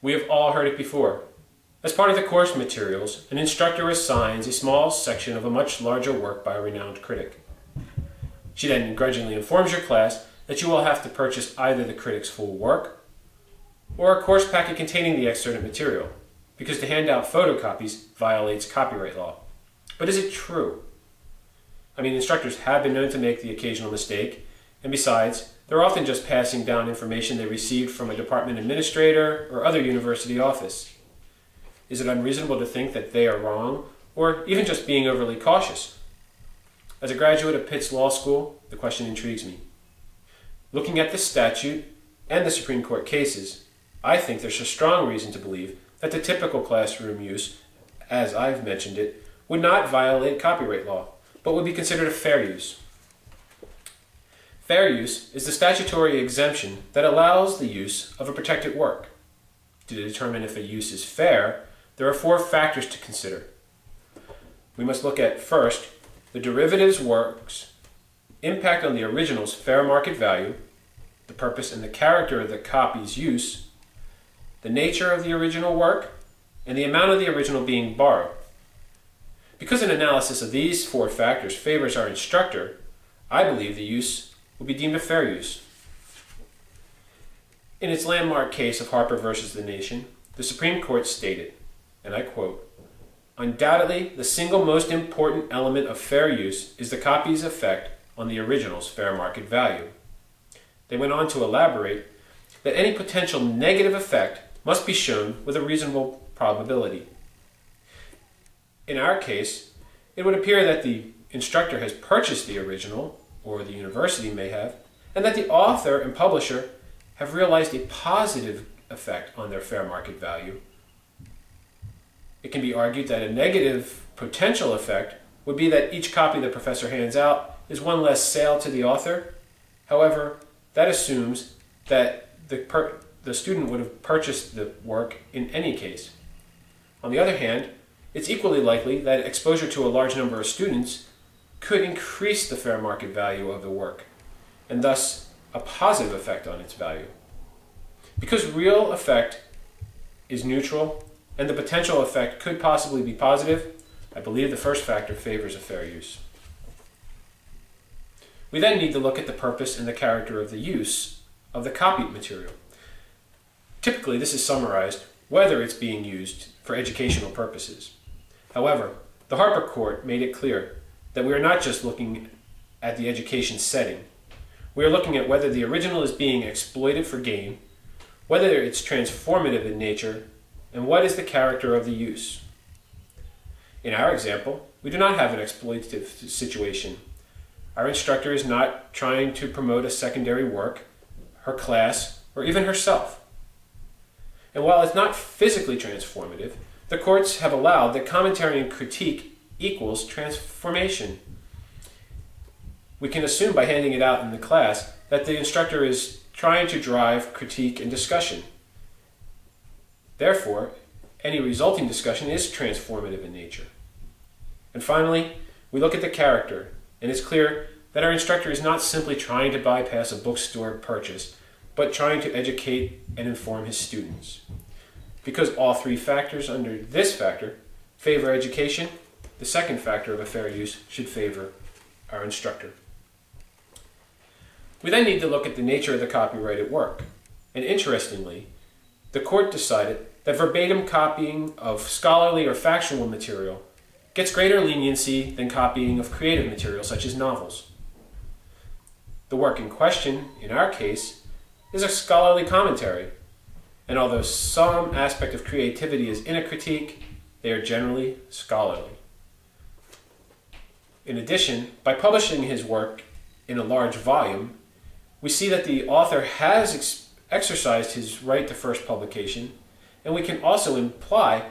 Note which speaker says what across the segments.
Speaker 1: We have all heard it before. As part of the course materials, an instructor assigns a small section of a much larger work by a renowned critic. She then grudgingly informs your class that you will have to purchase either the critic's full work or a course packet containing the excerpted material, because to hand out photocopies violates copyright law. But is it true? I mean, instructors have been known to make the occasional mistake, and besides, they're often just passing down information they received from a department administrator or other university office. Is it unreasonable to think that they are wrong, or even just being overly cautious? As a graduate of Pitt's Law School, the question intrigues me. Looking at the statute and the Supreme Court cases, I think there's a strong reason to believe that the typical classroom use, as I've mentioned it, would not violate copyright law, but would be considered a fair use. Fair use is the statutory exemption that allows the use of a protected work. To determine if a use is fair, there are 4 factors to consider. We must look at, first, the derivative's work's impact on the original's fair market value, the purpose and the character of the copy's use, the nature of the original work, and the amount of the original being borrowed. Because an analysis of these 4 factors favors our instructor, I believe the use will be deemed a fair use. In its landmark case of Harper versus the Nation, the Supreme Court stated, and I quote, "Undoubtedly, the single most important element of fair use is the copy's effect on the original's fair market value." They went on to elaborate that any potential negative effect must be shown with a reasonable probability. In our case, it would appear that the instructor has purchased the original, or the university may have, and that the author and publisher have realized a positive effect on their fair market value. It can be argued that a negative potential effect would be that each copy the professor hands out is one less sale to the author. However, that assumes that the student would have purchased the work in any case. On the other hand, it's equally likely that exposure to a large number of students could increase the fair market value of the work, and thus a positive effect on its value. Because real effect is neutral, and the potential effect could possibly be positive, I believe the first factor favors a fair use. We then need to look at the purpose and the character of the use of the copied material. Typically, this is summarized whether it's being used for educational purposes. However, the Harper Court made it clear that we are not just looking at the education setting. We are looking at whether the original is being exploited for gain, whether it's transformative in nature, and what is the character of the use. In our example, we do not have an exploitative situation. Our instructor is not trying to promote a secondary work, her class, or even herself. And while it's not physically transformative, the courts have allowed that commentary and critique equals transformation. We can assume by handing it out in the class that the instructor is trying to drive critique and discussion. Therefore, any resulting discussion is transformative in nature. And finally, we look at the character, and it's clear that our instructor is not simply trying to bypass a bookstore purchase, but trying to educate and inform his students. Because all 3 factors under this factor favor education, the second factor of a fair use should favor our instructor. We then need to look at the nature of the copyrighted work. And interestingly, the court decided that verbatim copying of scholarly or factual material gets greater leniency than copying of creative material such as novels. The work in question, in our case, is a scholarly commentary, and although some aspect of creativity is in a critique, they are generally scholarly. In addition, by publishing his work in a large volume, we see that the author has exercised his right to first publication, and we can also imply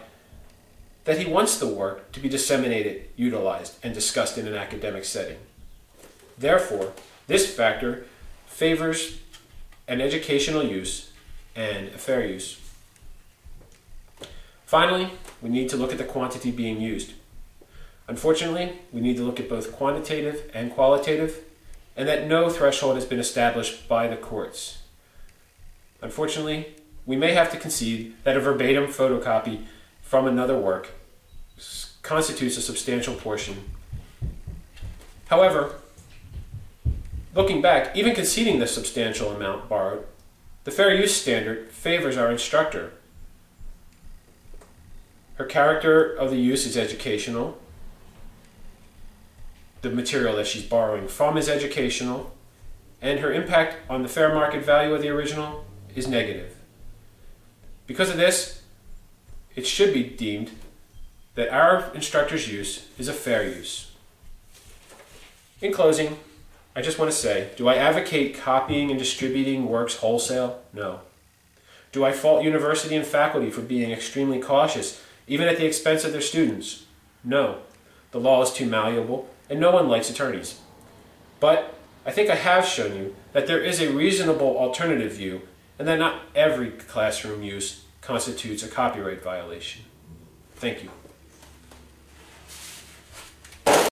Speaker 1: that he wants the work to be disseminated, utilized, and discussed in an academic setting. Therefore, this factor favors an educational use and a fair use. Finally, we need to look at the quantity being used. Unfortunately, we need to look at both quantitative and qualitative, and that no threshold has been established by the courts. Unfortunately, we may have to concede that a verbatim photocopy from another work constitutes a substantial portion. However, looking back, even conceding the substantial amount borrowed, the fair use standard favors our instructor. Her character of the use is educational. The material that she's borrowing from is educational. And her impact on the fair market value of the original is negative. Because of this, it should be deemed that our instructor's use is a fair use. In closing, I just want to say, do I advocate copying and distributing works wholesale? No. Do I fault university and faculty for being extremely cautious, even at the expense of their students? No. The law is too malleable, and no one likes attorneys. But I think I have shown you that there is a reasonable alternative view, and that not every classroom use constitutes a copyright violation. Thank you.